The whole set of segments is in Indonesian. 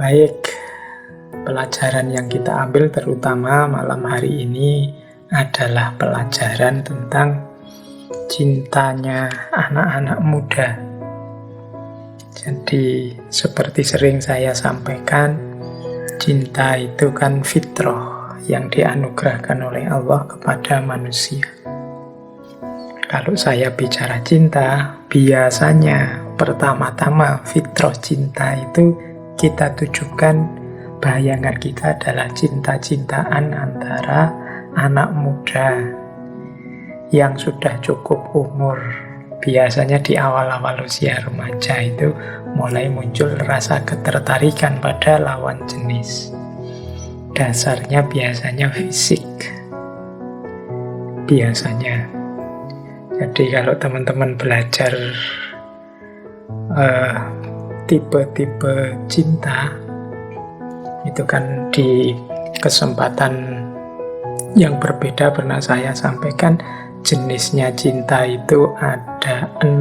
Baik, pelajaran yang kita ambil terutama malam hari ini adalah pelajaran tentang cintanya anak-anak muda. Jadi, seperti sering saya sampaikan, cinta itu kan fitrah yang dianugerahkan oleh Allah kepada manusia. Kalau saya bicara cinta, biasanya pertama-tama fitrah cinta itu kita tujukan, bayangan kita adalah cinta-cintaan antara anak muda yang sudah cukup umur. Biasanya di awal-awal usia remaja itu mulai muncul rasa ketertarikan pada lawan jenis. Dasarnya biasanya fisik. Biasanya. Jadi kalau teman-teman belajar tipe-tipe cinta, itu kan di kesempatan yang berbeda pernah saya sampaikan, jenisnya cinta itu ada 6.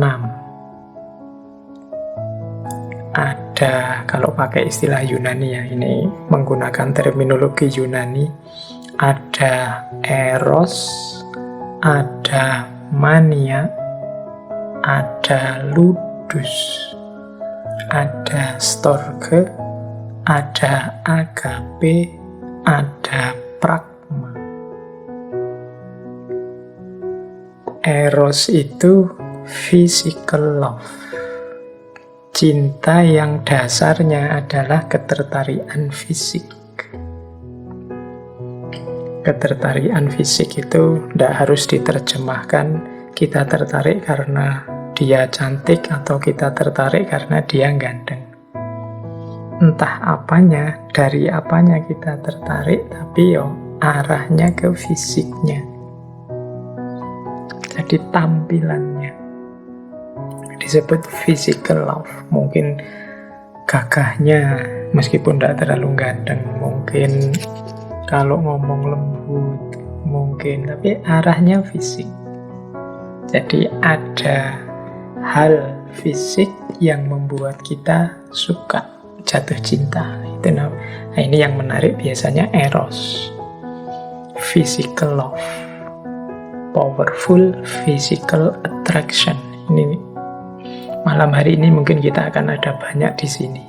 Ada, kalau pakai istilah Yunani ya, ini menggunakan terminologi Yunani, ada eros, ada mania, ada ludus, ada storge, ada agape, ada pragma. Eros itu physical love, cinta yang dasarnya adalah ketertarikan fisik. Ketertarikan fisik itu tidak harus diterjemahkan kita tertarik karena dia cantik atau kita tertarik karena dia ganteng. Entah apanya, dari apanya kita tertarik, tapi arahnya ke fisiknya. Jadi tampilannya disebut physical love. Mungkin gagahnya meskipun tidak terlalu ganteng, mungkin kalau ngomong lembut, mungkin, tapi arahnya fisik. Jadi ada hal fisik yang membuat kita suka, jatuh cinta. Nah, ini yang menarik biasanya eros, physical love, powerful physical attraction. Ini malam hari ini mungkin kita akan ada banyak di sini.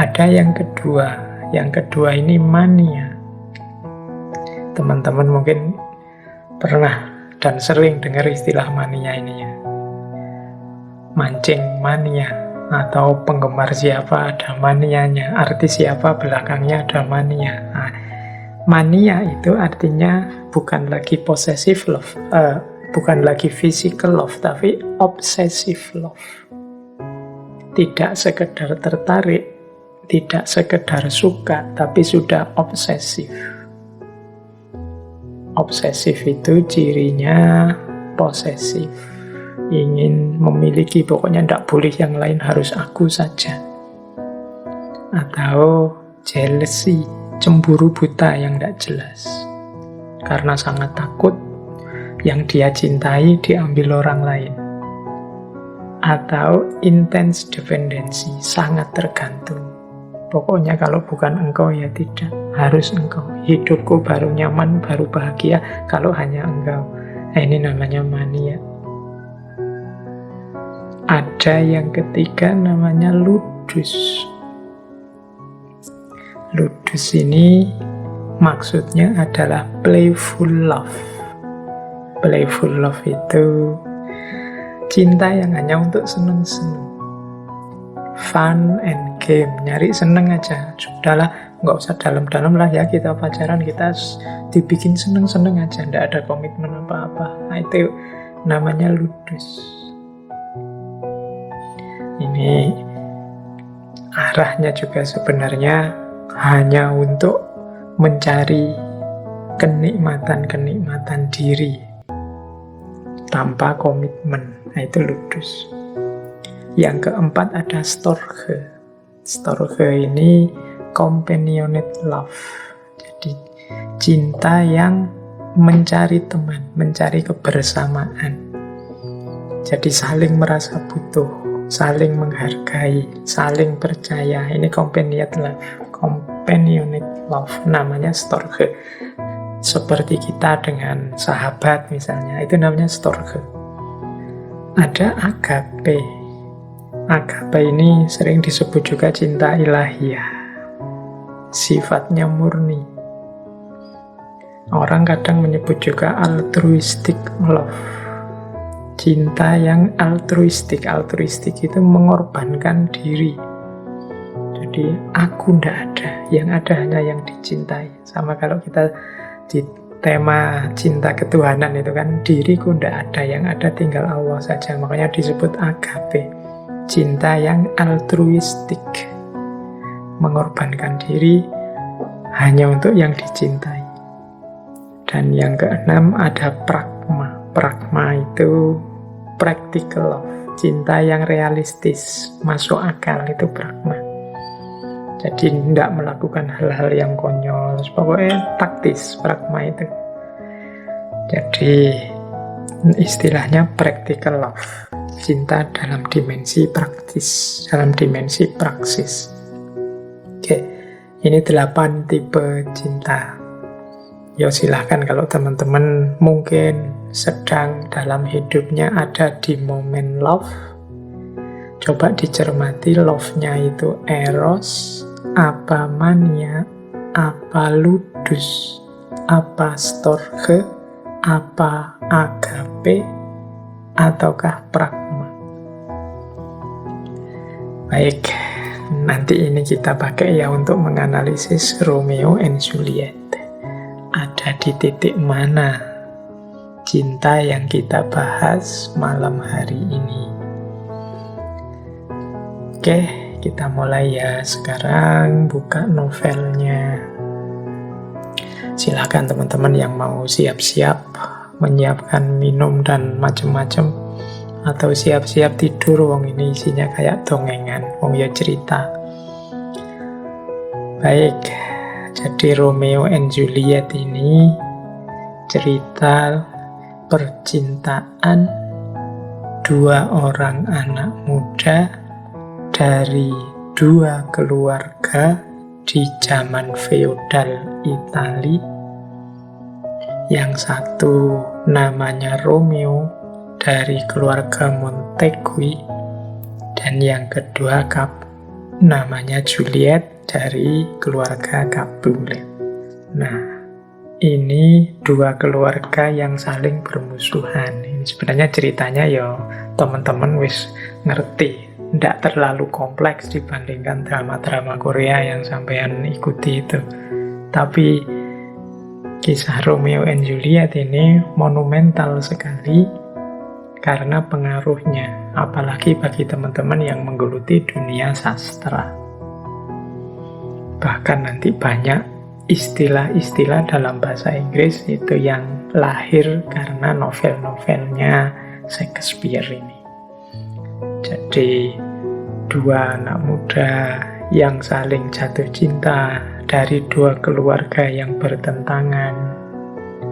Ada yang kedua ini mania. Teman-teman mungkin pernah dan sering dengar istilah mania ini ya. Mancing mania, atau penggemar siapa ada manianya, artis siapa belakangnya ada mania. Nah, mania itu artinya bukan lagi possessive love, bukan lagi physical love, tapi obsessive love. Tidak sekedar tertarik, tidak sekedar suka, tapi sudah obsesif. Obsesif itu cirinya posesif, ingin memiliki, pokoknya tidak boleh yang lain, harus aku saja. Atau jealousy, cemburu buta yang tidak jelas, karena sangat takut yang dia cintai diambil orang lain. Atau intense dependency, sangat tergantung. Pokoknya kalau bukan engkau ya tidak, harus engkau. Hidupku baru nyaman, baru bahagia kalau hanya engkau. Nah, ini namanya mania. Ada yang ketiga namanya ludus. Ludus ini maksudnya adalah playful love. Playful love itu cinta yang hanya untuk seneng-seneng, fun and game, nyari seneng aja. Sudahlah, nggak usah dalam-dalam lah ya kita pacaran, kita dibikin seneng-seneng aja, nggak ada komitmen apa-apa. Nah, itu namanya ludus. Ini arahnya juga sebenarnya hanya untuk mencari kenikmatan-kenikmatan diri tanpa komitmen. Nah, itu ludus. Yang keempat ada storge. Storge ini companionate love. Jadi cinta yang mencari teman, mencari kebersamaan. Jadi saling merasa butuh. saling menghargai, saling percaya. Ini companionic love, namanya storge. Seperti kita dengan sahabat misalnya, itu namanya storge. Ada agape. Agape ini sering disebut juga cinta ilahiyah, sifatnya murni. Orang kadang menyebut juga altruistic love, cinta yang altruistik. Altruistik itu mengorbankan diri. Jadi aku ndak ada, yang ada hanya yang dicintai. Sama kalau kita di tema cinta ketuhanan itu kan, diriku ndak ada, yang ada tinggal Allah saja. Makanya disebut agape, cinta yang altruistik, mengorbankan diri hanya untuk yang dicintai. Dan yang keenam ada pragma. Pragma itu practical love, cinta yang realistis, masuk akal, itu pragma. Jadi tidak melakukan hal-hal yang konyol, pokoknya taktis pragma itu. Jadi istilahnya practical love, cinta dalam dimensi praktis, dalam dimensi praksis. Oke, ini 8 tipe cinta. Ya silahkan kalau teman-teman mungkin sedang dalam hidupnya ada di momen love, coba dicermati love-nya itu eros, apa mania, apa ludus, apa storge, apa agape, ataukah pragma. Baik, nanti ini kita pakai ya untuk menganalisis Romeo and Juliet. Ada di titik mana cinta yang kita bahas malam hari ini. Oke, kita mulai ya. Sekarang buka novelnya. Silakan teman-teman yang mau siap-siap menyiapkan minum dan macam-macam, atau siap-siap tidur, wong ini isinya kayak dongengan, wong ya cerita. Baik, jadi Romeo and Juliet ini cerita percintaan dua orang anak muda dari dua keluarga di zaman feodal Italia. Yang satu namanya Romeo dari keluarga Montegui, dan yang kedua namanya Juliet dari keluarga Capulet. Nah, ini dua keluarga yang saling bermusuhan. Ini sebenarnya ceritanya ya teman-teman wis ngerti, tidak terlalu kompleks dibandingkan drama-drama Korea yang sampean ikuti itu. Tapi kisah Romeo and Juliet ini monumental sekali karena pengaruhnya, apalagi bagi teman-teman yang menggeluti dunia sastra. Bahkan nanti banyak istilah-istilah dalam bahasa Inggris itu yang lahir karena novel-novelnya Shakespeare ini. Jadi dua anak muda yang saling jatuh cinta dari dua keluarga yang bertentangan,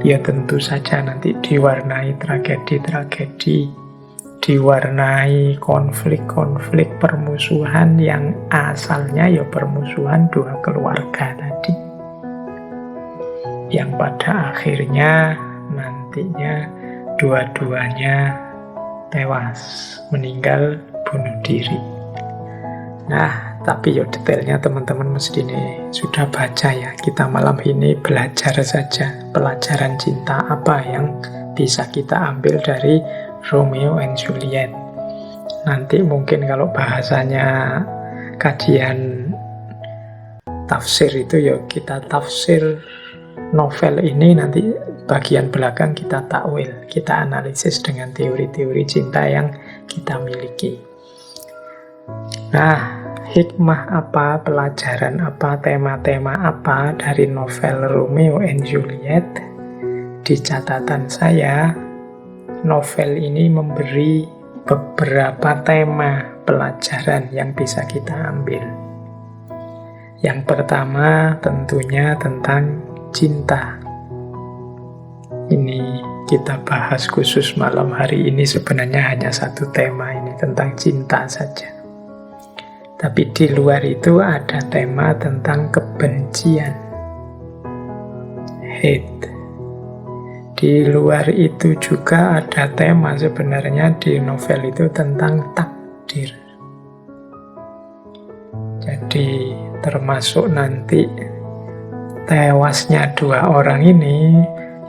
ya tentu saja nanti diwarnai tragedi-tragedi, diwarnai konflik-konflik permusuhan yang asalnya ya permusuhan dua keluarga tadi, yang pada akhirnya nantinya dua-duanya tewas, meninggal bunuh diri. Nah, tapi ya detailnya teman-teman mesti ini sudah baca ya. Kita malam ini belajar saja pelajaran cinta apa yang bisa kita ambil dari Romeo and Juliet. Nanti mungkin kalau bahasanya kajian tafsir itu ya kita tafsir novel ini, nanti bagian belakang kita takwil, kita analisis dengan teori-teori cinta yang kita miliki. Nah, hikmah apa, pelajaran apa, tema-tema apa dari novel Romeo and Juliet? Di catatan saya, novel ini memberi beberapa tema pelajaran yang bisa kita ambil. Yang pertama tentunya tentang cinta. Ini kita bahas khusus malam hari ini sebenarnya hanya satu tema ini, tentang cinta saja. Tapi di luar itu ada tema tentang kebencian, hate. Di luar itu juga ada tema sebenarnya di novel itu tentang takdir. Jadi termasuk nanti tewasnya dua orang ini,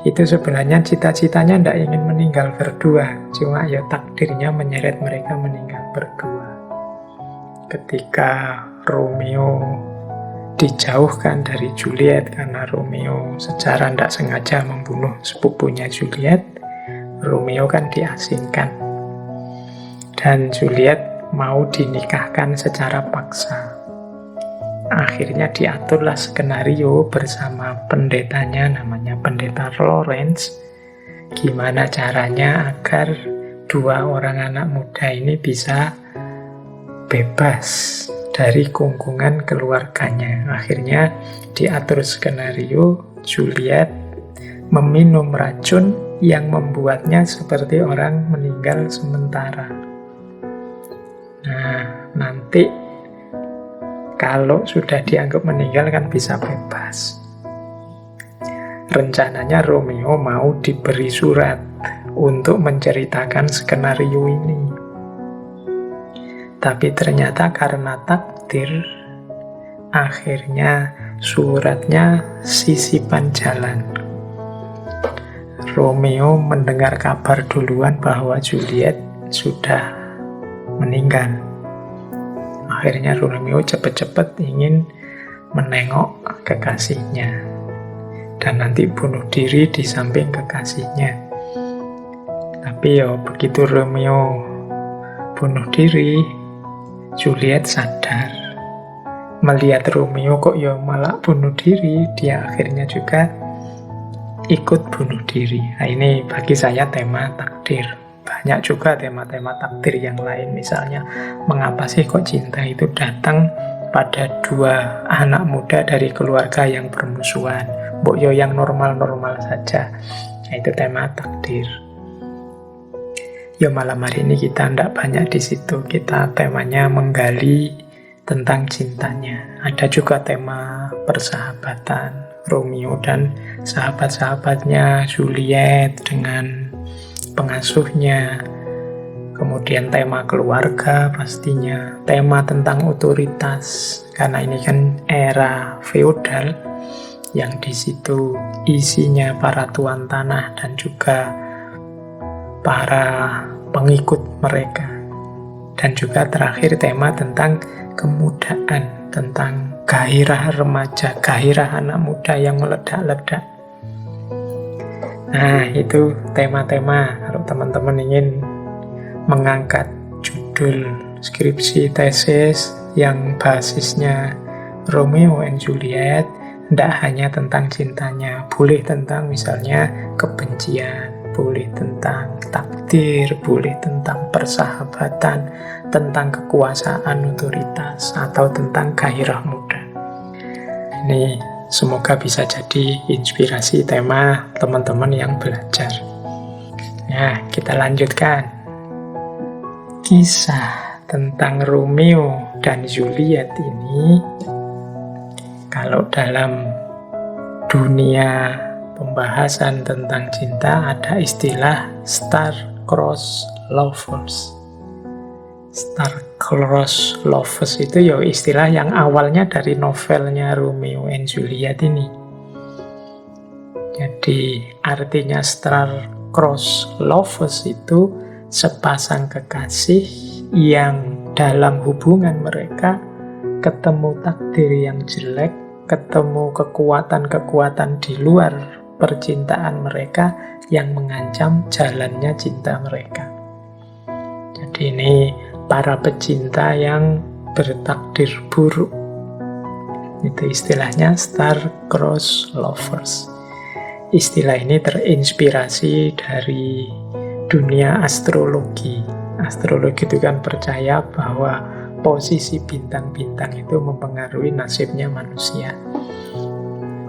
itu sebenarnya cita-citanya tidak ingin meninggal berdua, cuma ya takdirnya menyeret mereka meninggal berdua. Ketika Romeo dijauhkan dari Juliet karena Romeo secara tidak sengaja membunuh sepupunya Juliet, Romeo kan diasingkan dan Juliet mau dinikahkan secara paksa. Akhirnya diaturlah skenario bersama pendetanya, namanya pendeta Lawrence, gimana caranya agar dua orang anak muda ini bisa bebas dari kungkungan keluarganya. Akhirnya diatur skenario Juliet meminum racun yang membuatnya seperti orang meninggal sementara. Nah, nanti kalau sudah dianggap meninggal kan bisa bebas. Rencananya Romeo mau diberi surat untuk menceritakan skenario ini. Tapi ternyata karena takdir, akhirnya suratnya sisipan jalan. Romeo mendengar kabar duluan bahwa Juliet sudah meninggal. Akhirnya Romeo cepat-cepat ingin menengok kekasihnya dan nanti bunuh diri di samping kekasihnya. Tapi ya begitu Romeo bunuh diri, Juliet sadar. Melihat Romeo kok ya malah bunuh diri, dia akhirnya juga ikut bunuh diri. Nah, ini bagi saya tema takdir. Banyak juga tema-tema takdir yang lain, misalnya mengapa sih kok cinta itu datang pada dua anak muda dari keluarga yang bermusuhan, mbok yo yang normal-normal saja. Nah, itu tema takdir. Ya malam hari ini kita tidak banyak di situ, kita temanya menggali tentang cintanya. Ada juga tema persahabatan, Romeo dan sahabat-sahabatnya, Juliet dengan pengasuhnya, kemudian tema keluarga pastinya, tema tentang otoritas, karena ini kan era feodal yang di situ isinya para tuan tanah dan juga para pengikut mereka. Dan juga terakhir tema tentang kemudaan, tentang gairah remaja, gairah anak muda yang meledak-ledak. Nah, itu tema-tema kalau teman-teman ingin mengangkat judul skripsi tesis yang basisnya Romeo and Juliet, tidak hanya tentang cintanya, boleh tentang misalnya kebencian, boleh tentang takdir, boleh tentang persahabatan, tentang kekuasaan otoritas, atau tentang gairah muda. Ini semoga bisa jadi inspirasi tema teman-teman yang belajar. Nah, kita lanjutkan. Kisah tentang Romeo dan Juliet ini, kalau dalam dunia pembahasan tentang cinta ada istilah star-crossed lovers. Star-crossed lovers itu ya istilah yang awalnya dari novelnya Romeo and Juliet ini. Jadi artinya star-crossed lovers itu sepasang kekasih yang dalam hubungan mereka ketemu takdir yang jelek, ketemu kekuatan-kekuatan di luar percintaan mereka yang mengancam jalannya cinta mereka. Jadi ini para pecinta yang bertakdir buruk. Itu istilahnya star-crossed lovers. Istilah ini terinspirasi dari dunia astrologi. Astrologi itu kan percaya bahwa posisi bintang-bintang itu mempengaruhi nasibnya manusia.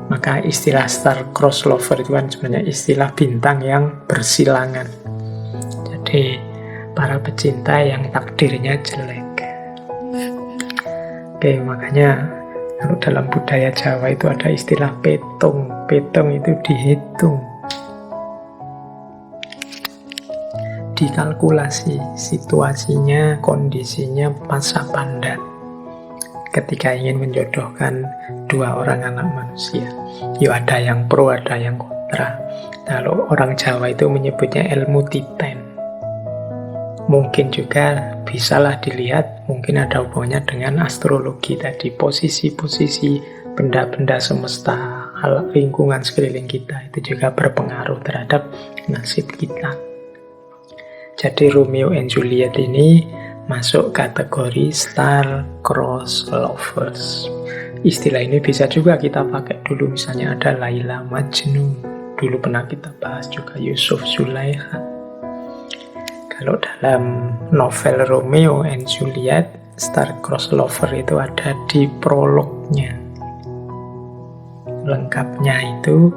Maka istilah star-crossed lover itu kan sebenarnya istilah bintang yang bersilangan. Jadi para pecinta yang takdirnya jelek. Oke, makanya kalau dalam budaya Jawa itu ada istilah petung. Petung itu dihitung, dikalkulasi situasinya, kondisinya pas apa enggak ketika ingin menjodohkan dua orang anak manusia. Ya ada yang pro, ada yang kontra. Kalau orang Jawa itu menyebutnya ilmu titen. Mungkin juga bisalah dilihat, mungkin ada hubungannya dengan astrologi tadi, posisi-posisi benda-benda semesta, lingkungan sekeliling kita itu juga berpengaruh terhadap nasib kita. Jadi Romeo and Juliet ini masuk kategori star-crossed lovers. Istilah ini bisa juga kita pakai dulu, misalnya ada Laila Majnun. Dulu pernah kita bahas juga Yusuf Zulaikha. Kalau dalam novel Romeo and Juliet, star-crossed lover itu ada di prolognya. Lengkapnya itu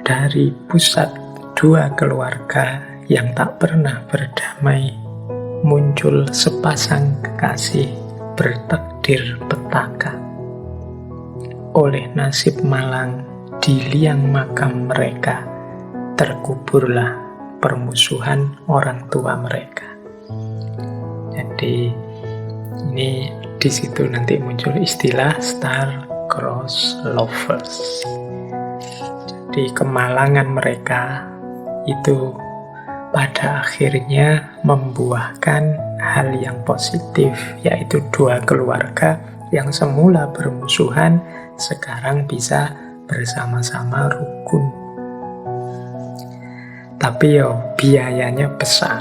dari pusat dua keluarga yang tak pernah berdamai, muncul sepasang kekasih bertakdir petaka. Oleh nasib malang, di liang makam mereka terkuburlah permusuhan orang tua mereka. Jadi ini di situ nanti muncul istilah star-crossed lovers. Jadi kemalangan mereka itu pada akhirnya membuahkan hal yang positif, yaitu dua keluarga yang semula bermusuhan sekarang bisa bersama-sama rukun. Tapi biayanya besar,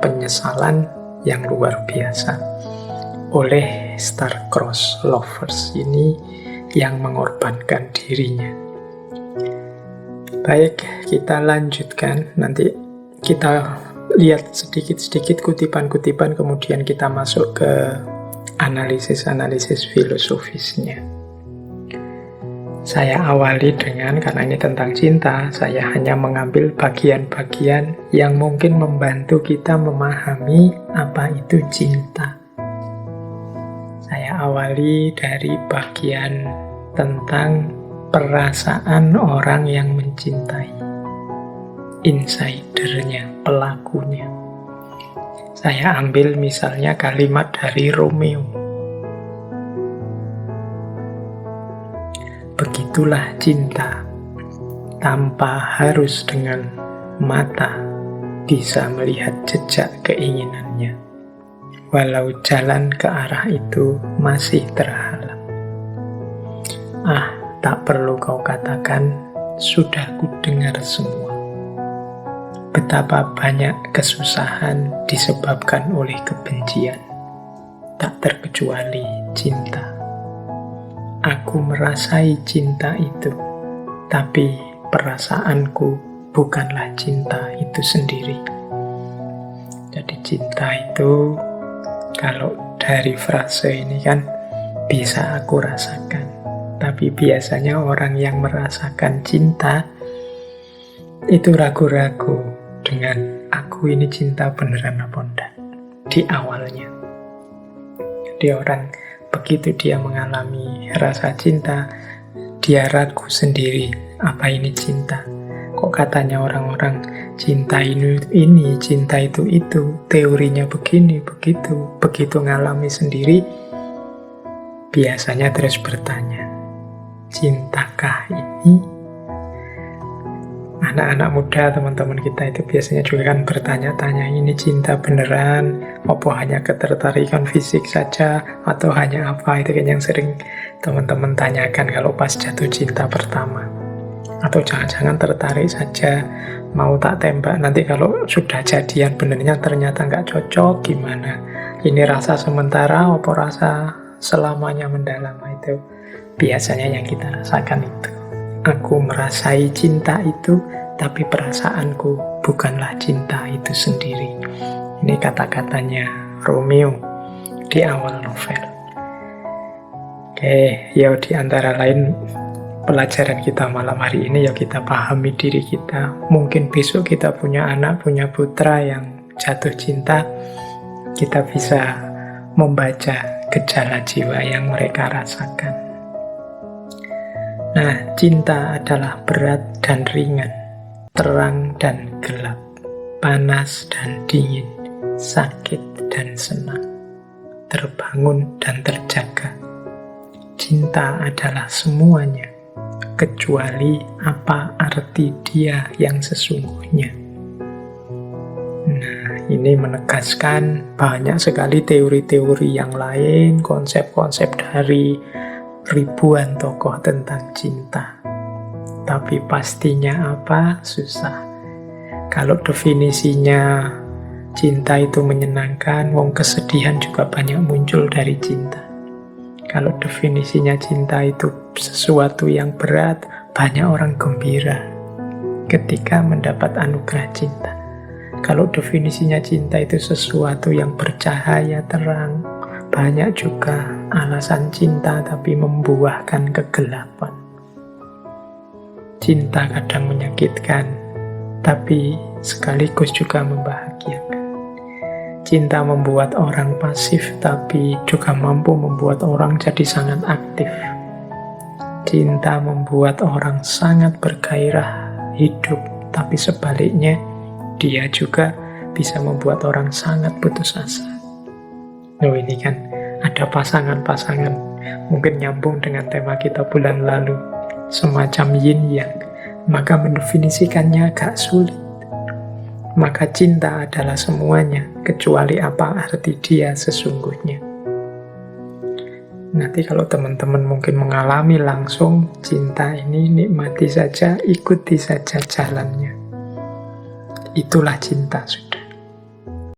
penyesalan yang luar biasa oleh star-crossed lovers ini yang mengorbankan dirinya. Baik, kita lanjutkan. Nanti kita lihat sedikit-sedikit kutipan-kutipan, kemudian kita masuk ke analisis-analisis filosofisnya. Saya awali dengan, karena ini tentang cinta, saya hanya mengambil bagian-bagian yang mungkin membantu kita memahami apa itu cinta. Saya awali dari bagian tentang perasaan orang yang mencintai, insidernya, pelakunya. Saya ambil misalnya kalimat dari Romeo. Begitulah cinta, tanpa harus dengan mata bisa melihat jejak keinginannya, walau jalan ke arah itu masih terhalang. Tak perlu kau katakan, sudah kudengar semua. Betapa banyak kesusahan disebabkan oleh kebencian, tak terkecuali cinta. Aku merasai cinta itu, tapi perasaanku bukanlah cinta itu sendiri. Jadi cinta itu, kalau dari frase ini kan, bisa aku rasakan. Tapi biasanya orang yang merasakan cinta itu ragu-ragu dengan aku ini cinta beneran apa enggak di awalnya. Jadi orang begitu dia mengalami rasa cinta, dia ragu sendiri, apa ini cinta? Kok katanya orang-orang cinta ini, cinta itu, teorinya begini, begitu. Begitu ngalami sendiri, biasanya terus bertanya, cintakah ini? Anak-anak muda, teman-teman kita itu biasanya juga kan bertanya-tanya, ini cinta beneran? Apa hanya ketertarikan fisik saja? Atau hanya apa? Itu kan yang sering teman-teman tanyakan kalau pas jatuh cinta pertama. Atau jangan-jangan tertarik saja, mau tak tembak, nanti kalau sudah jadian benernya ternyata nggak cocok, gimana? Ini rasa sementara, apa rasa selamanya mendalam? Itu biasanya yang kita rasakan itu. Aku merasai cinta itu, tapi perasaanku bukanlah cinta itu sendiri. Ini kata-katanya Romeo di awal novel. Oke, ya di antara lain pelajaran kita malam hari ini ya kita pahami diri kita. Mungkin besok kita punya anak, punya putra yang jatuh cinta, kita bisa membaca gejala jiwa yang mereka rasakan. Nah, cinta adalah berat dan ringan, terang dan gelap, panas dan dingin, sakit dan senang, terbangun dan terjaga. Cinta adalah semuanya, kecuali apa arti dia yang sesungguhnya. Nah, ini menegaskan banyak sekali teori-teori yang lain, konsep-konsep dari ribuan tokoh tentang cinta. Tapi pastinya apa? Susah. Kalau definisinya cinta itu menyenangkan, wong kesedihan juga banyak muncul dari cinta. Kalau definisinya cinta itu sesuatu yang berat, banyak orang gembira ketika mendapat anugerah cinta. Kalau definisinya cinta itu sesuatu yang bercahaya, terang, banyak juga alasan cinta tapi membuahkan kegelapan. Cinta kadang menyakitkan, tapi sekaligus juga membahagiakan. Cinta membuat orang pasif, tapi juga mampu membuat orang jadi sangat aktif. Cinta membuat orang sangat bergairah hidup, tapi sebaliknya, dia juga bisa membuat orang sangat putus asa. Oh, ini kan ada pasangan-pasangan, mungkin nyambung dengan tema kita bulan lalu, semacam yin yang, maka mendefinisikannya agak sulit. Maka cinta adalah semuanya, kecuali apa arti dia sesungguhnya. Nanti kalau teman-teman mungkin mengalami langsung cinta ini, nikmati saja, ikuti saja jalannya. Itulah cinta.